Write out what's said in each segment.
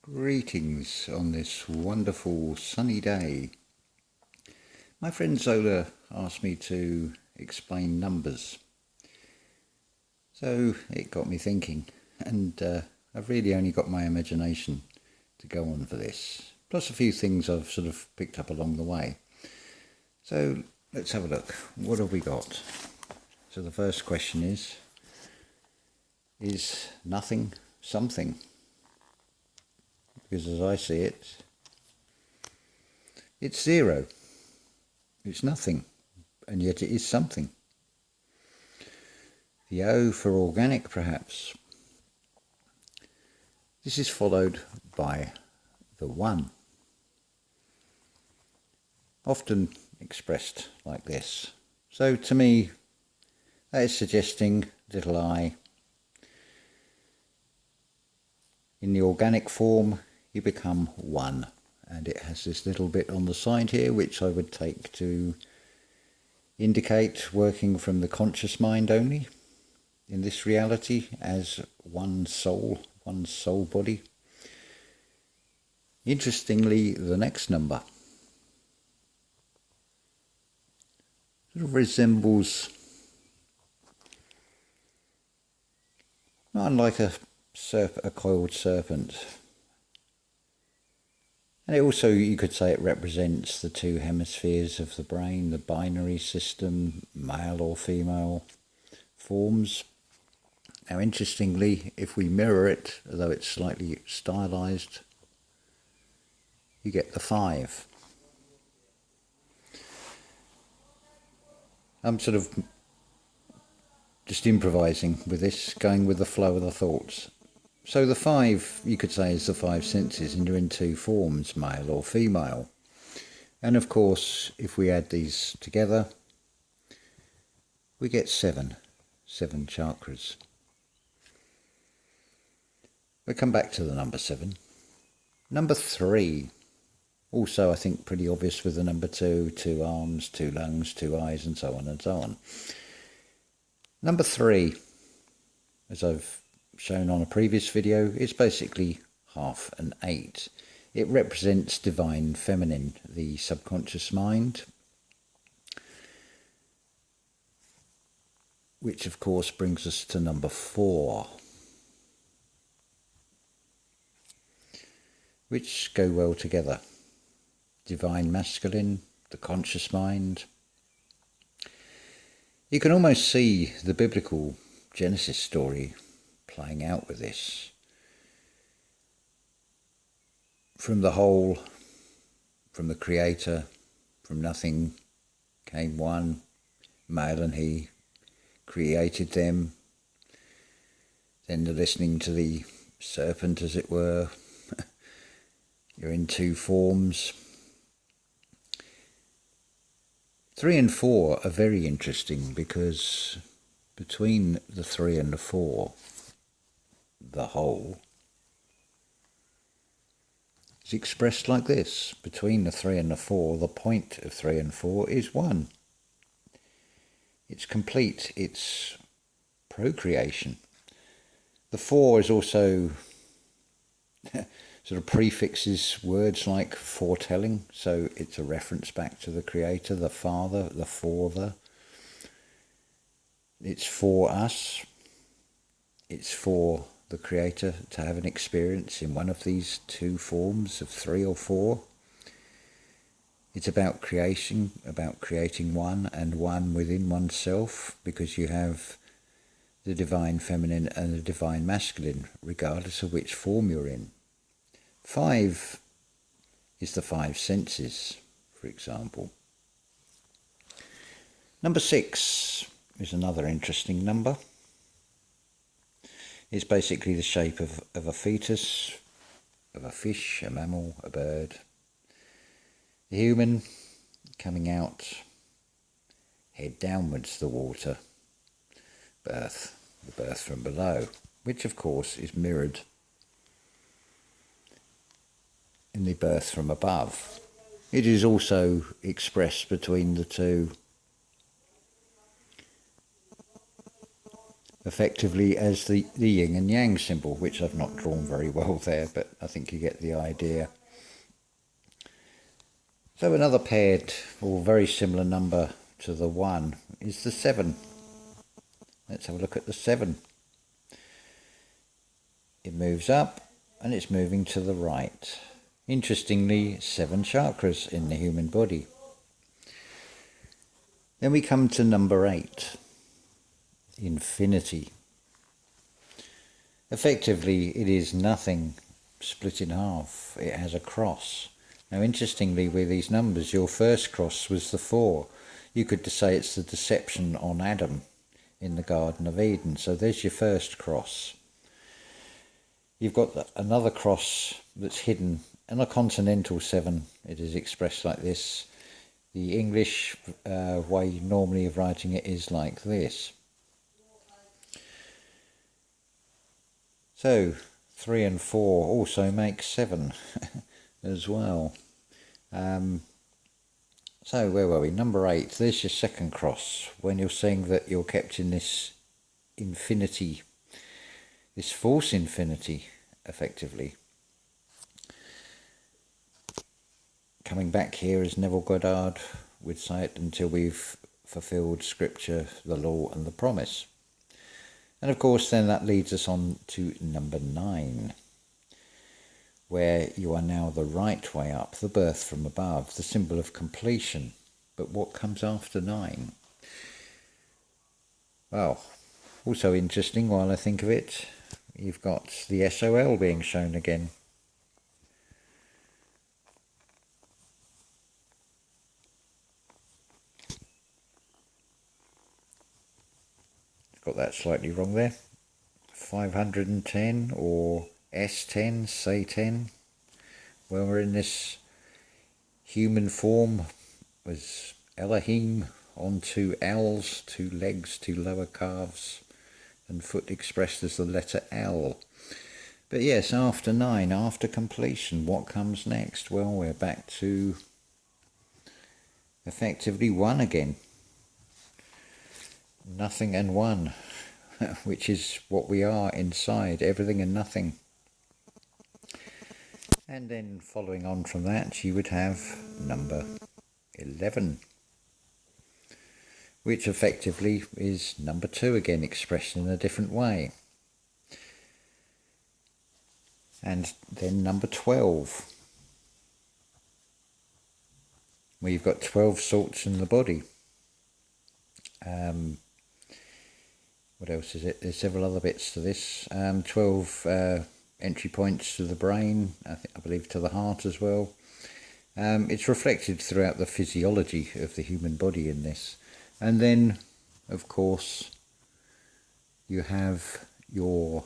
Greetings on this wonderful sunny day. My friend Zola asked me to explain numbers, so it got me thinking, and I've really only got my imagination to go on for this, plus a few things I've sort of picked up along the way. So let's have a look. What have we got? So the first question is nothing something? Because as I see it, it's zero. It's nothing, and yet it is something. The O for organic, perhaps. This is followed by the 1, often expressed like this. So to me, that is suggesting little I. In the organic form, you become 1, and it has this little bit on the side here which I would take to indicate working from the conscious mind only in this reality as one soul body. Interestingly, the next number sort of resembles, not unlike a coiled serpent. And it also, you could say, it represents the 2 hemispheres of the brain, the binary system, male or female forms. Now, interestingly, if we mirror it, although it's slightly stylized, you get the 5. I'm sort of just improvising with this, going with the flow of the thoughts. So the 5, you could say, is the 5 senses, and you're in 2 forms, male or female. And of course, if we add these together, we get 7 chakras. We'll come back to the number 7. Number 3, also I think pretty obvious with the number 2, 2 arms, 2 lungs, 2 eyes, and so on and so on. Number 3, as I've shown on a previous video, it's basically half an 8. It represents divine feminine, the subconscious mind, which of course brings us to number 4, which go well together. Divine masculine, the conscious mind. You can almost see the biblical Genesis story playing out with this. From the whole, from the Creator, from nothing came one, male and he created them. Then the listening to the serpent, as it were. You're in 2 forms. 3 and 4 are very interesting because between the 3 and the 4, the whole is expressed like this. Between the 3 and the 4, the point of 3 and 4 is 1. It's complete, it's procreation. The 4 is also sort of prefixes words like foretelling, so it's a reference back to the Creator, the Father, the Father. It's for us, it's for the Creator to have an experience in one of these 2 forms of 3 or 4. It's about creation, about creating one and one within oneself, because you have the divine feminine and the divine masculine, regardless of which form you're in. 5 is the 5 senses, for example. Number 6 is another interesting number. It's basically the shape of a fetus, of a fish, a mammal, a bird. The human coming out, head downwards, the water, birth, the birth from below, which of course is mirrored in the birth from above. It is also expressed between the 2 effectively as the yin and yang symbol, which I've not drawn very well there, but I think you get the idea. So another paired or very similar number to the 1 is the 7. Let's have a look at the 7. It moves up and it's moving to the right. Interestingly, 7 chakras in the human body. Then we come to number 8, infinity. Effectively, it is nothing split in half. It has a cross. Now, interestingly, with these numbers, your first cross was the 4. You could say it's the deception on Adam in the Garden of Eden. So there's your first cross. You've got another cross that's hidden, and a continental 7. It is expressed like this. The English way normally of writing it is like this. So 3 and 4 also make 7 as well. So where were we? Number 8. There's your second cross. When you're saying that you're kept in this infinity, this false infinity, effectively. Coming back here, as Neville Goddard would say it, until we've fulfilled Scripture, the law and the promise. And of course then that leads us on to number 9, where you are now the right way up, the birth from above, the symbol of completion. But what comes after 9? Well, also interesting while I think of it, you've got the SOL being shown again. Got that slightly wrong there. 510 or S10, say 10. When we're in this human form, was Elohim on 2 L's, 2 legs, 2 lower calves, and foot expressed as the letter L. But yes, after 9, after completion, what comes next? Well, we're back to effectively 1 again. Nothing and 1, which is what we are inside, everything and nothing. And then following on from that, you would have number 11, which effectively is number 2 again, expressed in a different way. And then number 12, where you've got 12 salts in the body. What else is it? There's several other bits to this. 12 entry points to the brain, I believe to the heart as well. It's reflected throughout the physiology of the human body in this. And then, of course, you have your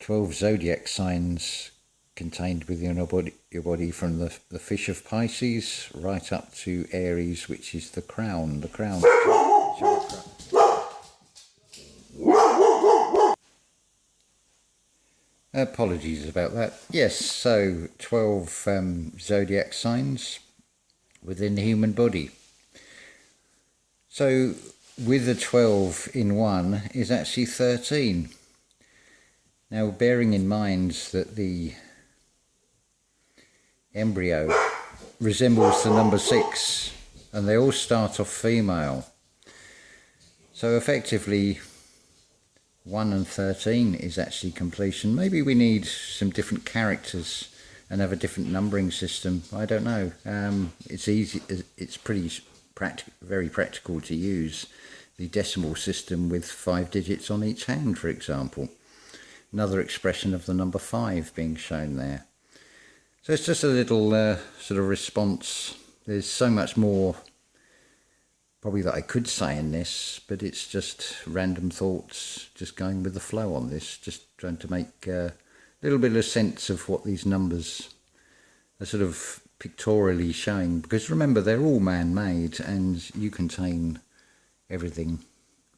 12 zodiac signs contained within your body from the fish of Pisces right up to Aries, which is the crown chakra. Apologies about that. Yes, so 12 zodiac signs within the human body. So with the 12 in 1 is actually 13. Now, bearing in mind that the embryo resembles the number 6 and they all start off female. So effectively 1 and 13 is actually completion. Maybe we need some different characters and have a different numbering system. I don't know. It's easy. It's very practical to use the decimal system with 5 digits on each hand, for example. Another expression of the number 5 being shown there. So it's just a little sort of response. There's so much more probably that I could say in this, but it's just random thoughts, just going with the flow on this, just trying to make a little bit of sense of what these numbers are sort of pictorially showing. Because remember, they're all man-made and you contain everything.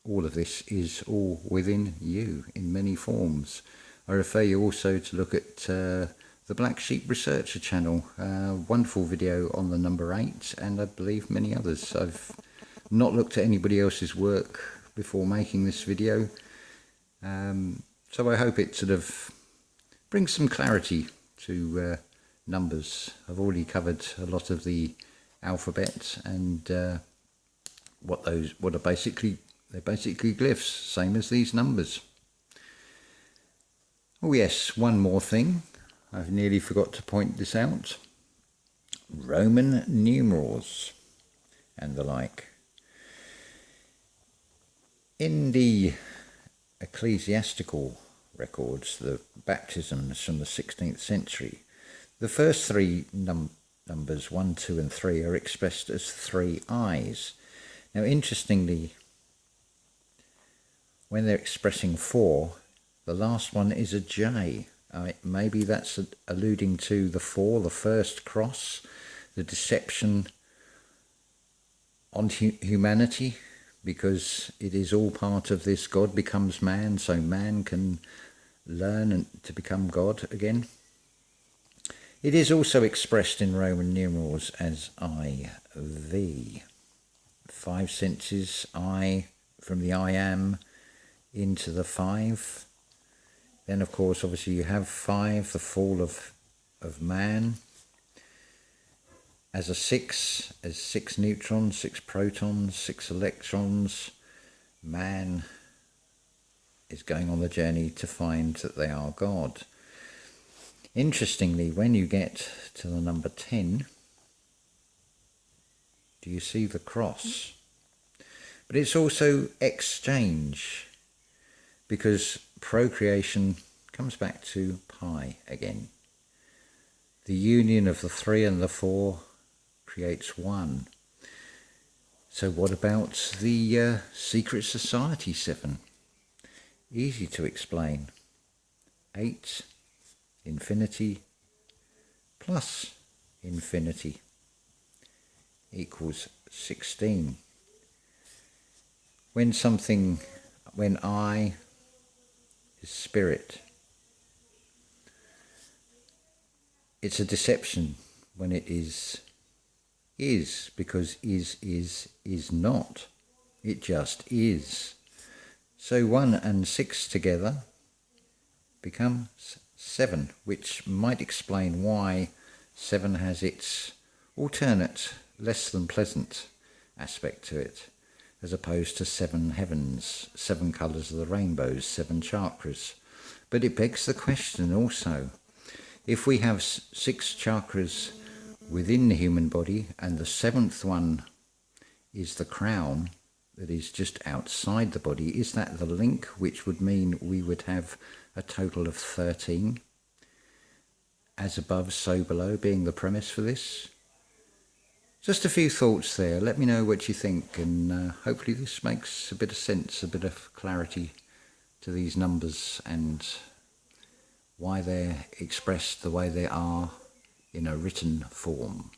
All of this is all within you in many forms. I refer you also to look at the Black Sheep Researcher channel, wonderful video on the number 8, and I believe many others. I've not looked at anybody else's work before making this video. So I hope it sort of brings some clarity to numbers. I've already covered a lot of the alphabet and what are basically, they're basically glyphs, same as these numbers. Oh yes, one more thing, I've nearly forgot to point this out. Roman numerals and the like. In the ecclesiastical records, the baptisms from the 16th century, the first three numbers 1, 2 and 3 are expressed as 3 eyes. Now interestingly, when they're expressing 4, the last one is a J. Maybe that's alluding to the 4, the first cross, the deception on humanity, because it is all part of this God becomes man, so man can learn to become God again. It is also expressed in Roman numerals as IV. 5 senses, I, from the I am into the 5. Then of course obviously you have 5, the fall of man, as a 6, as 6 neutrons, 6 protons, 6 electrons. Man is going on the journey to find that they are God. Interestingly, when you get to the number 10, do you see the cross? But it's also exchange, because procreation comes back to pi again. The union of the 3 and the 4 creates 1. So what about the secret society 7? Easy to explain. 8 infinity plus infinity equals 16. When I is spirit, it's a deception when it is, because is not. It just is. So 1 and 6 together become 7, which might explain why 7 has its alternate, less than pleasant aspect to it, as opposed to 7 heavens, 7 colours of the rainbows, 7 chakras. But it begs the question also, if we have 6 chakras within the human body, and the 7th one is the crown that is just outside the body, is that the link, which would mean we would have a total of 13, as above so below being the premise for this? Just a few thoughts there. Let me know what you think, and hopefully this makes a bit of sense, a bit of clarity to these numbers and why they're expressed the way they are in a written form.